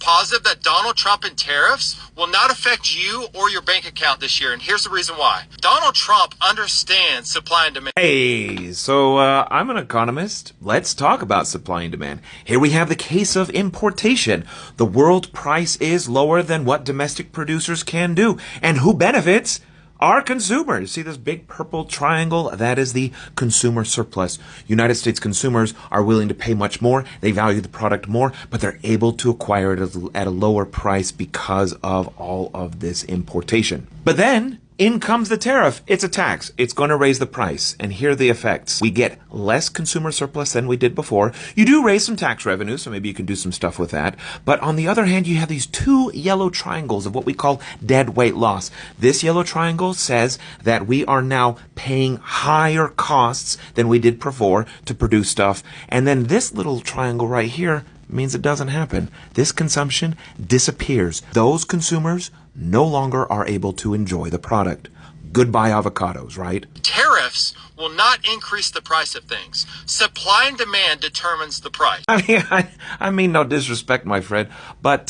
positive that Donald Trump and tariffs will not affect you or your bank account this year. And here's the reason why. Donald Trump understands supply and demand. Hey, so I'm an economist. Let's talk about supply and demand. Here we have the case of importation. The world price is lower than what domestic producers can do. And who benefits? Our consumers. See this big purple triangle? That is the consumer surplus. United States consumers are willing to pay much more. They value the product more, but they're able to acquire it at a lower price because of all of this importation. But then, in comes the tariff. It's a tax. It's going to raise the price. And here are the effects. We get less consumer surplus than we did before. You do raise some tax revenue, so maybe you can do some stuff with that. But on the other hand, you have these two yellow triangles of what we call dead weight loss. This yellow triangle says that we are now paying higher costs than we did before to produce stuff. And then this little triangle right here means it doesn't happen. This consumption disappears. Those consumers no longer are able to enjoy the product. Goodbye avocados, right? Tariffs will not increase the price of things. Supply and demand determines the price. I mean, no disrespect, my friend, but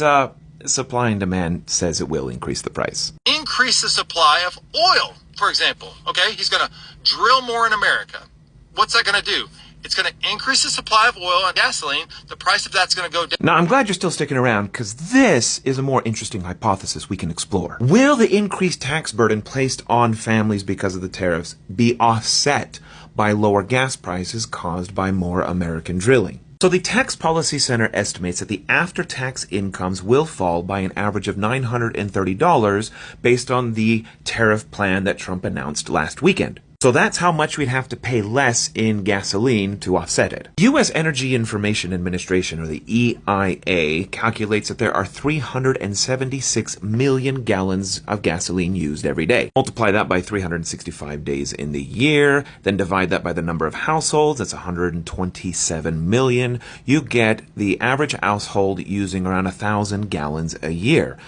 supply and demand says it will increase the price. Increase the supply of oil, for example. Okay, he's going to drill more in America. What's that going to do? It's going to increase the supply of oil and gasoline. The price of that's going to go down. Now, I'm glad you're still sticking around because this is a more interesting hypothesis we can explore. Will the increased tax burden placed on families because of the tariffs be offset by lower gas prices caused by more American drilling? So the Tax Policy Center estimates that the after-tax incomes will fall by an average of $930 based on the tariff plan that Trump announced last weekend. So that's how much we'd have to pay less in gasoline to offset it. U.S. Energy Information Administration, or the EIA, calculates that there are 376 million gallons of gasoline used every day. Multiply that by 365 days in the year, then divide that by the number of households, that's 127 million. You get the average household using around 1,000 gallons a year.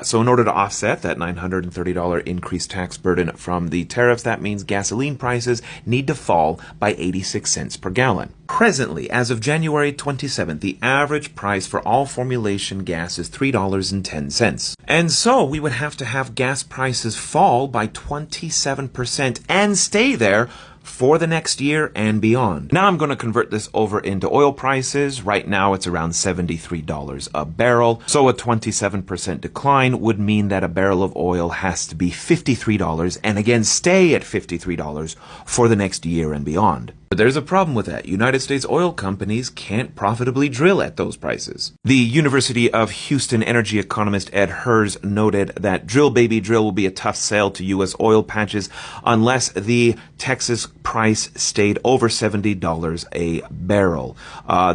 So in order to offset that $930 increased tax burden from the tariffs, that means gasoline prices need to fall by 86 cents per gallon. Presently, as of January 27th, the average price for all formulation gas is $3.10. And so we would have to have gas prices fall by 27% and stay there for the next year and beyond. Now I'm going to convert this over into oil prices. Right now it's around $73 a barrel. So a 27% decline would mean that a barrel of oil has to be $53 and again stay at $53 for the next year and beyond. But there's a problem with that. United States oil companies can't profitably drill at those prices. The University of Houston energy economist Ed Hers noted that drill baby drill will be a tough sell to U.S. oil patches unless the Texas price stayed over $70 a barrel.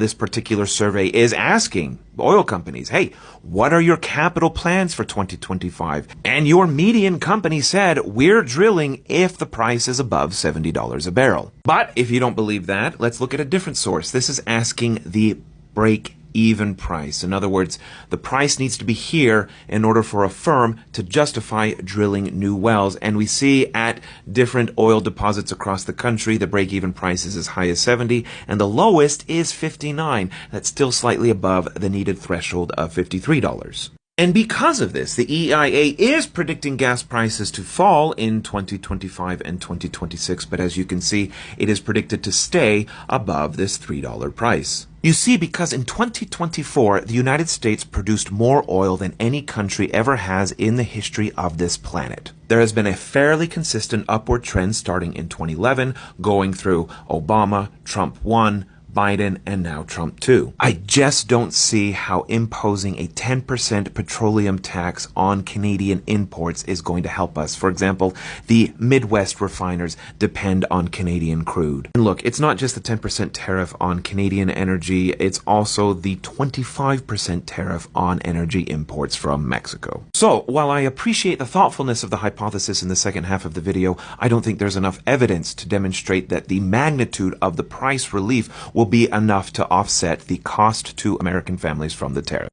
This particular survey is asking oil companies, hey, what are your capital plans for 2025? And your median company said, we're drilling if the price is above $70 a barrel. But if you don't believe that, let's look at a different source. This is asking the break-even price. In other words, the price needs to be here in order for a firm to justify drilling new wells. And we see at different oil deposits across the country, the break-even price is as high as 70, and the lowest is 59. That's still slightly above the needed threshold of $53. And because of this, the EIA is predicting gas prices to fall in 2025 and 2026, but as you can see, it is predicted to stay above this $3 price. You see, because in 2024, the United States produced more oil than any country ever has in the history of this planet. There has been a fairly consistent upward trend starting in 2011, going through Obama, Trump 1, Biden, and now Trump 2. I just don't see how imposing a 10% petroleum tax on Canadian imports is going to help us. For example, the Midwest refiners depend on Canadian crude. And look, it's not just the 10% tariff on Canadian energy, it's also the 25% tariff on energy imports from Mexico. So, while I appreciate the thoughtfulness of the hypothesis in the second half of the video, I don't think there's enough evidence to demonstrate that the magnitude of the price relief will be enough to offset the cost to American families from the tariff.